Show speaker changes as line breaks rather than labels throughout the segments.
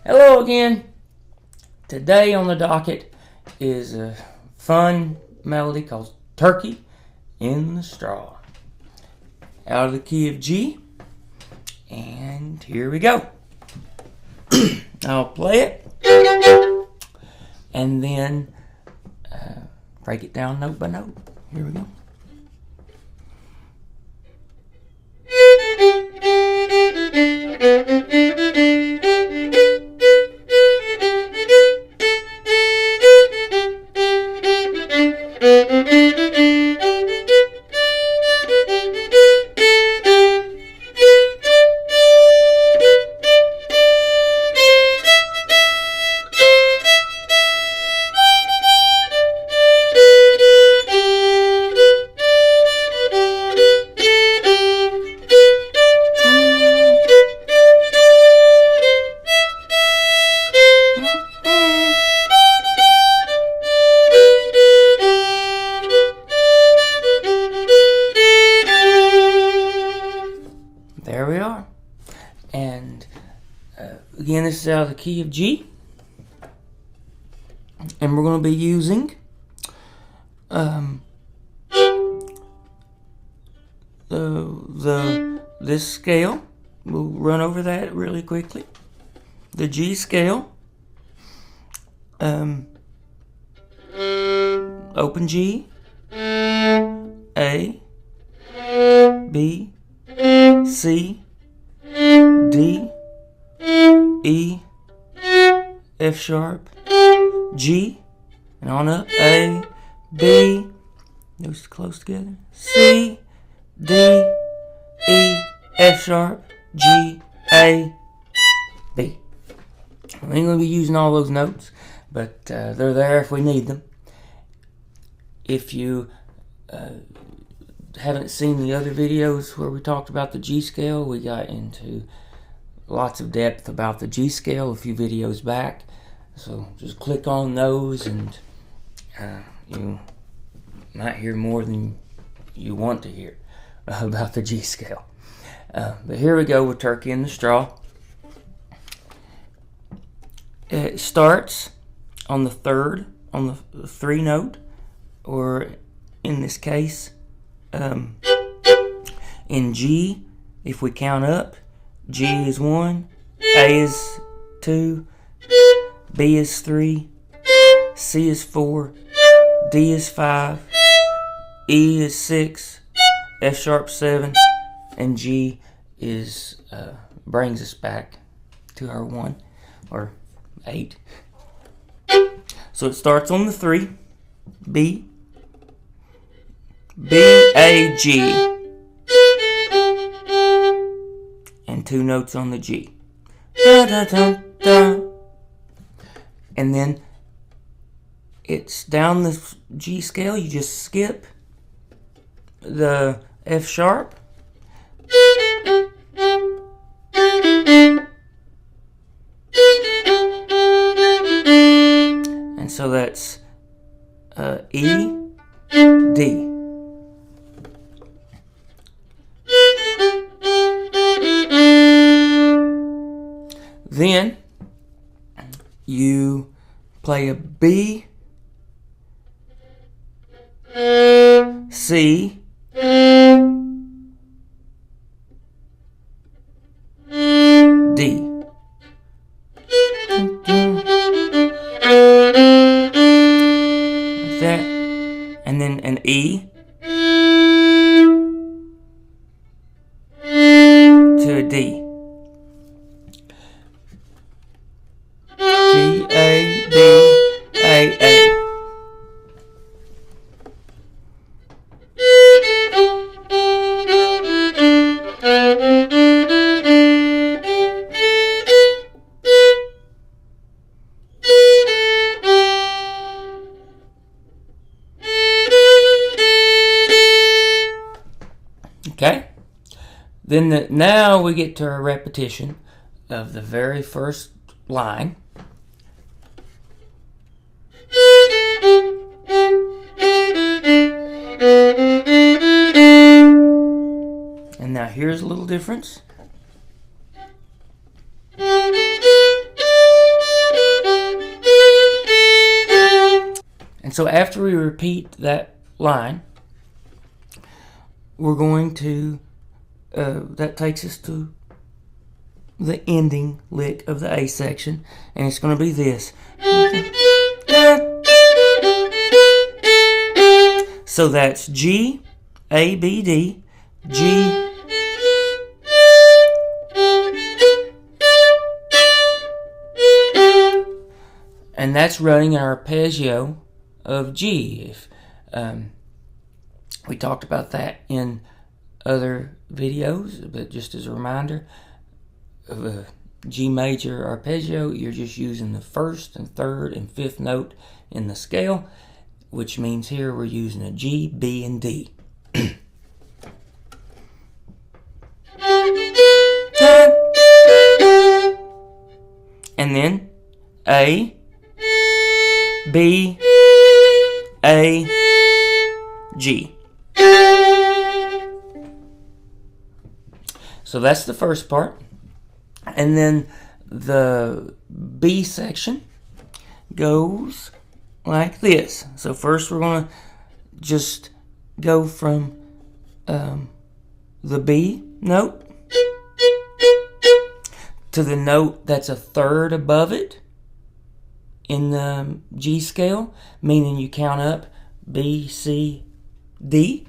Hello again. Today on the docket is a fun melody called Turkey in the Straw. Out of the key of G. And here we go. I'll play it and then break it down note by note. Here we go. There we are. And again, this is out of the key of G. And we're going to be using this scale. We'll run over that really quickly. The G scale. Open G. A. B. C, D, E, F sharp, G, and on up, A, B, those close together, C, D, E, F sharp, G, A, B. We ain't going to be using all those notes, but they're there if we need them. If you haven't seen the other videos where we talked about the G scale, we got into lots of depth about the G scale a few videos back. So just click on those and you might hear more than you want to hear about the G scale. But here we go with Turkey in the Straw. It starts on the third, on the 3 note, or in this case, in G, if we count up, G is 1, A is 2, B is 3, C is 4, D is 5, E is 6, F sharp 7, and G is brings us back to our 1 or 8. So it starts on the 3, B, B, A, G, and 2 notes on the G. Da, da, da, da. And then it's down the G scale. You just skip the F sharp. And so that's E, D. Then you play a B, C, D. Like that. And then an E to a D. G, A, B, A, A. Okay? Then now we get to a repetition of the very first line. And now here's a little difference. And so after we repeat that line, we're going to, that takes us to the ending lick of the A section, and it's going to be this. So that's G, A, B, D, G, and that's running an arpeggio of G. If we talked about that in other videos, but just as a reminder, of a G major arpeggio, you're just using the first and third and fifth note in the scale, which means here we're using a G, B, and D. And then A, B, A, G. So that's the first part. And then the B section goes like this. So first we're going to just go from the B note to the note that's a third above it in the G scale, meaning you count up B, C, D.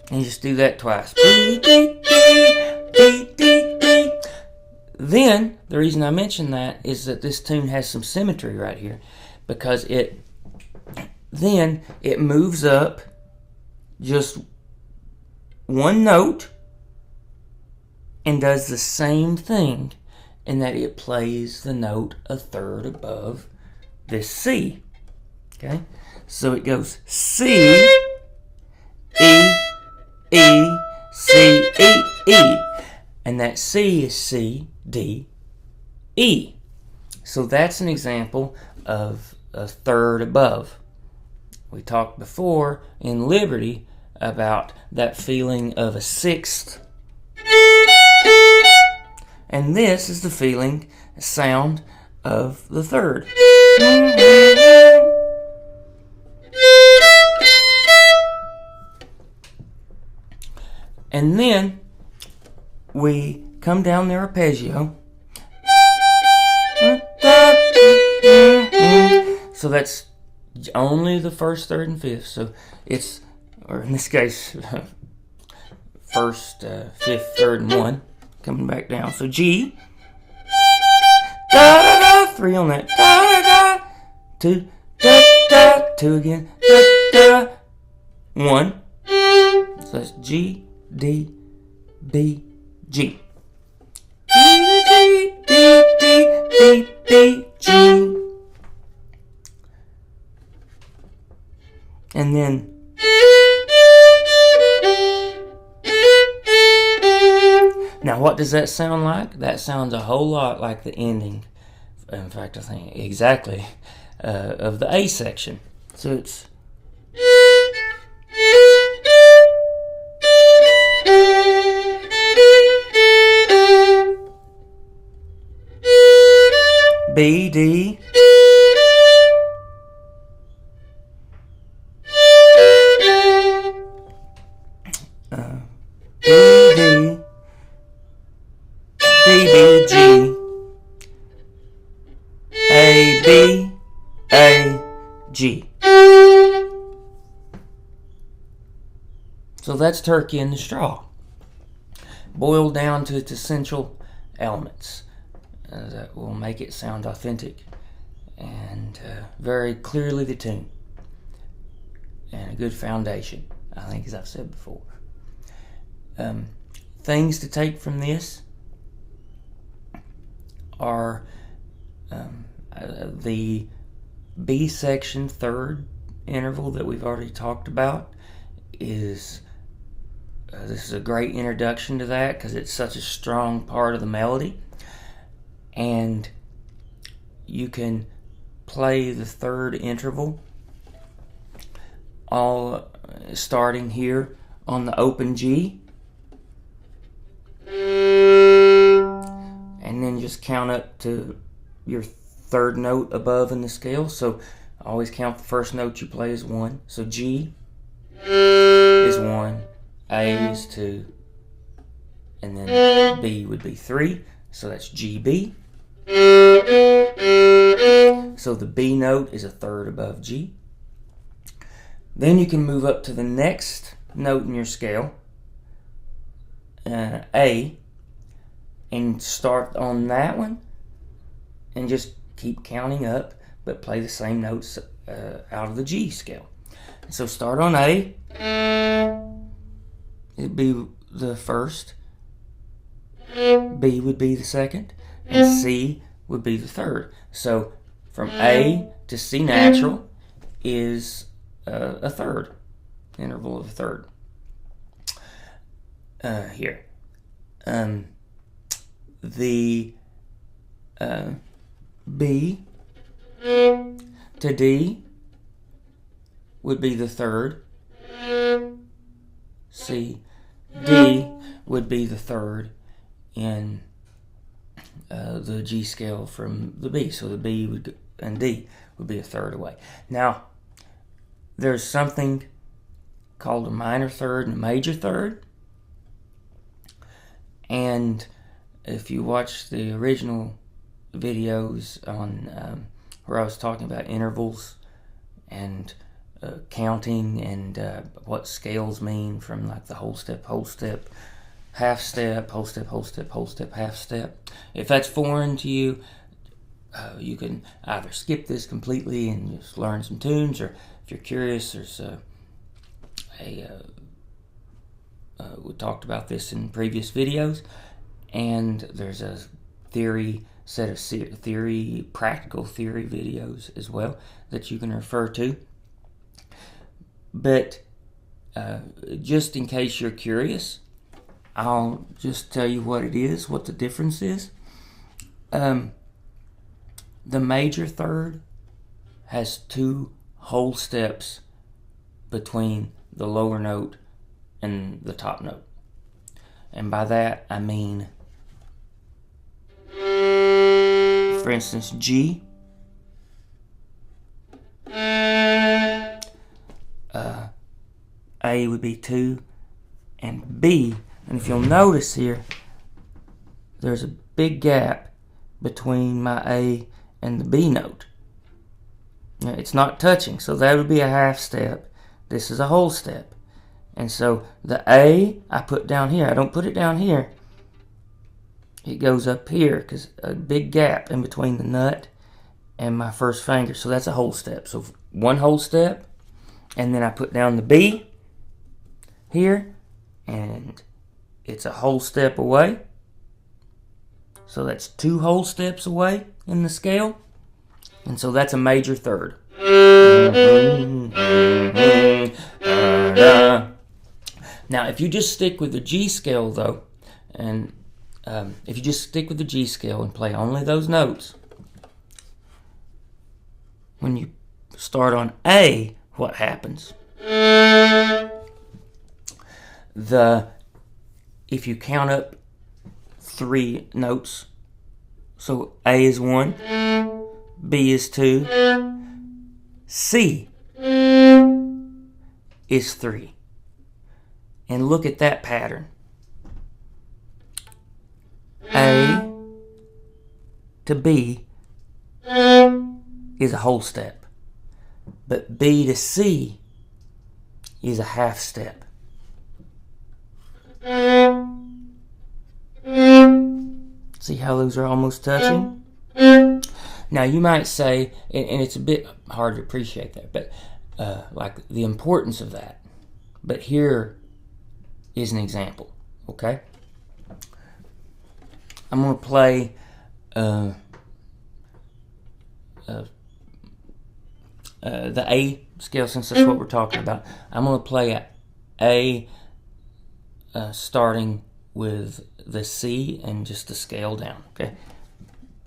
And you just do that twice. B, D, D, D, D, D. Then, the reason I mention that is that this tune has some symmetry right here, because then it moves up just one note and does the same thing in that it plays the note a third above this C. Okay? So it goes C, E, E, C, E, E. And that C is C, D, E. So that's an example of a third above. We talked before in Liberty about that feeling of a sixth. And this is the feeling, sound of the third. And then we come down the arpeggio. So that's only the first, third, and fifth. So it's, or in this case, first, fifth, third, and one. Coming back down. So G. Da da da. 3 on that. Da da da. 2. Da da. 2 again. Da da. 1. So that's G, D, B, G. D, D, D, D, D, D, G. And then now what does that sound like? That sounds a whole lot like the ending. In fact, I think exactly of the A section. So it's B, D, B, D, D, B, G, A, B, A, G. So that's Turkey in the Straw, boiled down to its essential elements that will make it sound authentic and very clearly the tune, and a good foundation, I think, as I've said before. Things to take from this are the B section third interval that we've already talked about is this is a great introduction to that because it's such a strong part of the melody, and you can play the third interval all starting here on the open G, then just count up to your third note above in the scale. So always count the first note you play as 1. So G is 1, A is 2, and then B would be 3. So that's GB. So the B note is a third above G. Then you can move up to the next note in your scale, A, and start on that one and just keep counting up, but play the same notes out of the G scale. So start on A, it'd be the first, B would be the second, and C would be the third. So from A to C natural is a third, interval of a third. Here. The B to D would be the third. C, D would be the third in the G scale from the B. So the B would and D would be a third away. Now, there's something called a minor third and a major third. And if you watch the original videos on where I was talking about intervals and counting and what scales mean, from like the whole step, half step, whole step, half step. If that's foreign to you, you can either skip this completely and just learn some tunes, or if you're curious, there's we talked about this in previous videos, and there's a set of practical theory videos as well that you can refer to. But just in case you're curious, I'll just tell you what it is, what the difference is. The major third has 2 whole steps between the lower note and the top note. And by that I mean, for instance, G, A would be 2, and B, and if you'll notice here, there's a big gap between my A and the B note. Now, it's not touching, so that would be a half step. This is a whole step. And so the A I put down here. I don't put it down here. It goes up here because a big gap in between the nut and my first finger. So that's a whole step. So 1 whole step, and then I put down the B here, and it's a whole step away. So that's 2 whole steps away in the scale. And so that's a major third. Now, if you just stick with the G scale, though, and if you just stick with the G scale and play only those notes, when you start on A, what happens? If you count up 3 notes, so A is 1, B is 2, C is 3. And look at that pattern. A to B is a whole step, but B to C is a half step. See how those are almost touching? Now you might say, and it's a bit hard to appreciate that, but like the importance of that. But here is an example, okay? I'm going to play the A scale, since that's what we're talking about. I'm going to play A starting with the C and just the scale down, okay?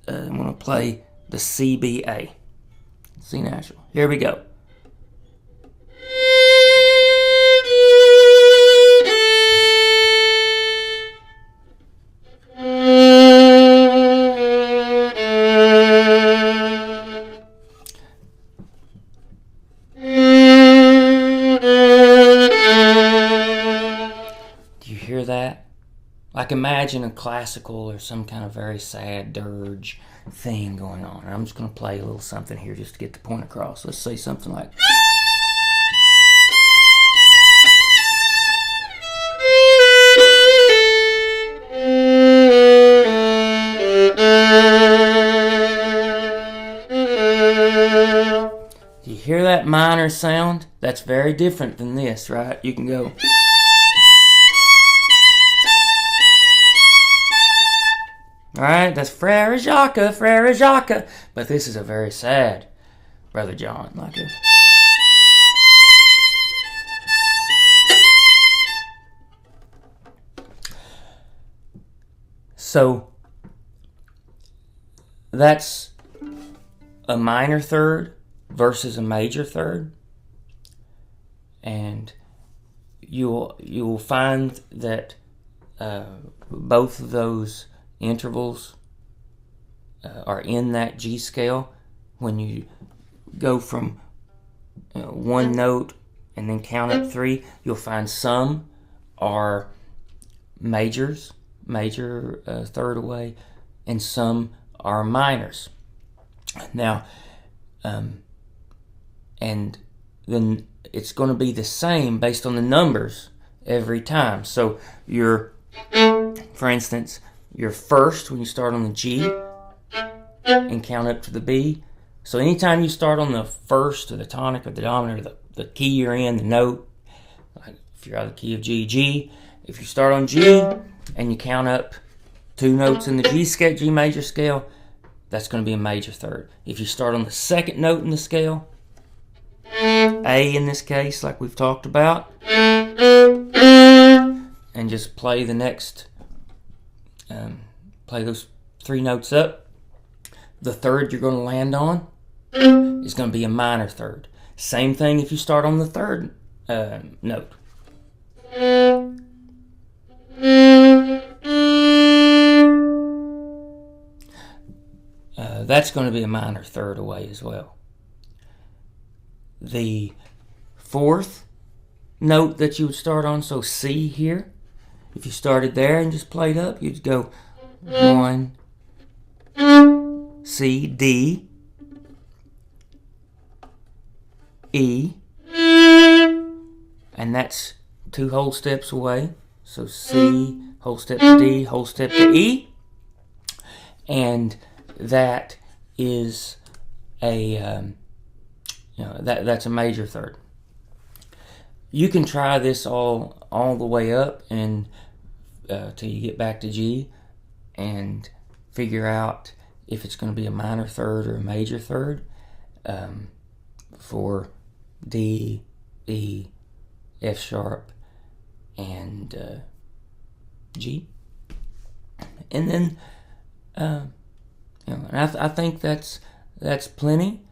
I'm going to play the CBA, C natural. Here we go. hear that? Like imagine a classical or some kind of very sad dirge thing going on. I'm just going to play a little something here just to get the point across. Let's say something like... Do you hear that minor sound? That's very different than this, right? You can go... Alright, that's Frere Jacques, Frere Jacques. But this is a very sad Brother John. Like a... So, that's a minor third versus a major third. And you'll find that both of those intervals are in that G scale. When you go from one note and then count up 3, you'll find some are majors, major third away, and some are minors. Now, and then it's going to be the same based on the numbers every time. So for instance, your first when you start on the G and count up to the B. So anytime you start on the first or the tonic or the dominant or the key you're in, the note, like if you're out of the key of G, G. If you start on G and you count up 2 notes in the G scale, G major scale, that's going to be a major third. If you start on the second note in the scale, A in this case, like we've talked about, and just play the next, play those 3 notes up, the third you're going to land on is going to be a minor third. Same thing if you start on the third note. That's going to be a minor third away as well. The fourth note that you would start on, so C here, if you started there and just played up, you'd go 1, C, D, E, and that's 2 whole steps away. So C, whole step to D, whole step to E, and that is a that's a major third. You can try this all the way up and till you get back to G and figure out if it's going to be a minor third or a major third for D, E, F sharp, and G. And then and I think that's plenty.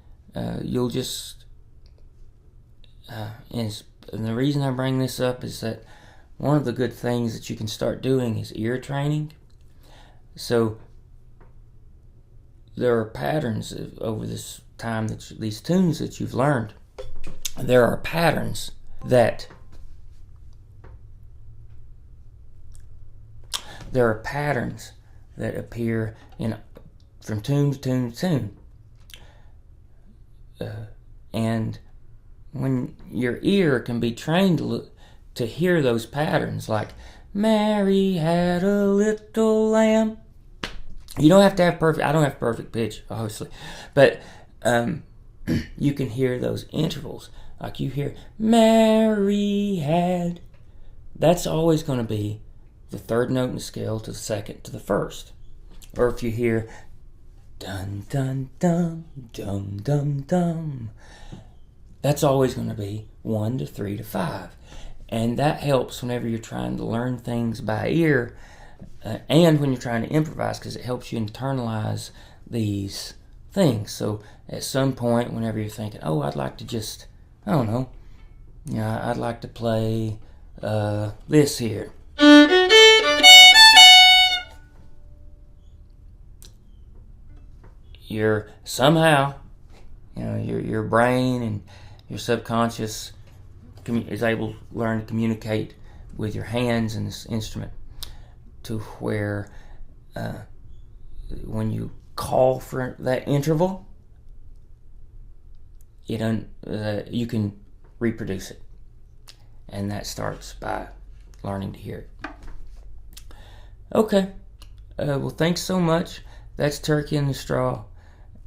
You'll just and the reason I bring this up is that one of the good things that you can start doing is ear training. So there are patterns over this time that these tunes that you've learned. There are patterns that appear from tune to tune to tune. And when your ear can be trained to hear those patterns, like Mary had a little lamb. You don't have to have perfect, I don't have perfect pitch, obviously, but you can hear those intervals. Like you hear Mary had, that's always going to be the third note in the scale to the second to the first. Or if you hear dun dun dum dum dum dum, that's always going to be 1 to 3 to 5. And that helps whenever you're trying to learn things by ear and when you're trying to improvise, because it helps you internalize these things. So at some point, whenever you're thinking, oh, I'd like to just, I don't know, I'd like to play this here. You're somehow, your brain and your subconscious is able to learn to communicate with your hands in this instrument, to where when you call for that interval, you can reproduce it. And that starts by learning to hear it. Okay. Well, thanks so much. That's Turkey in the Straw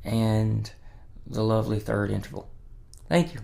and the lovely third interval. Thank you.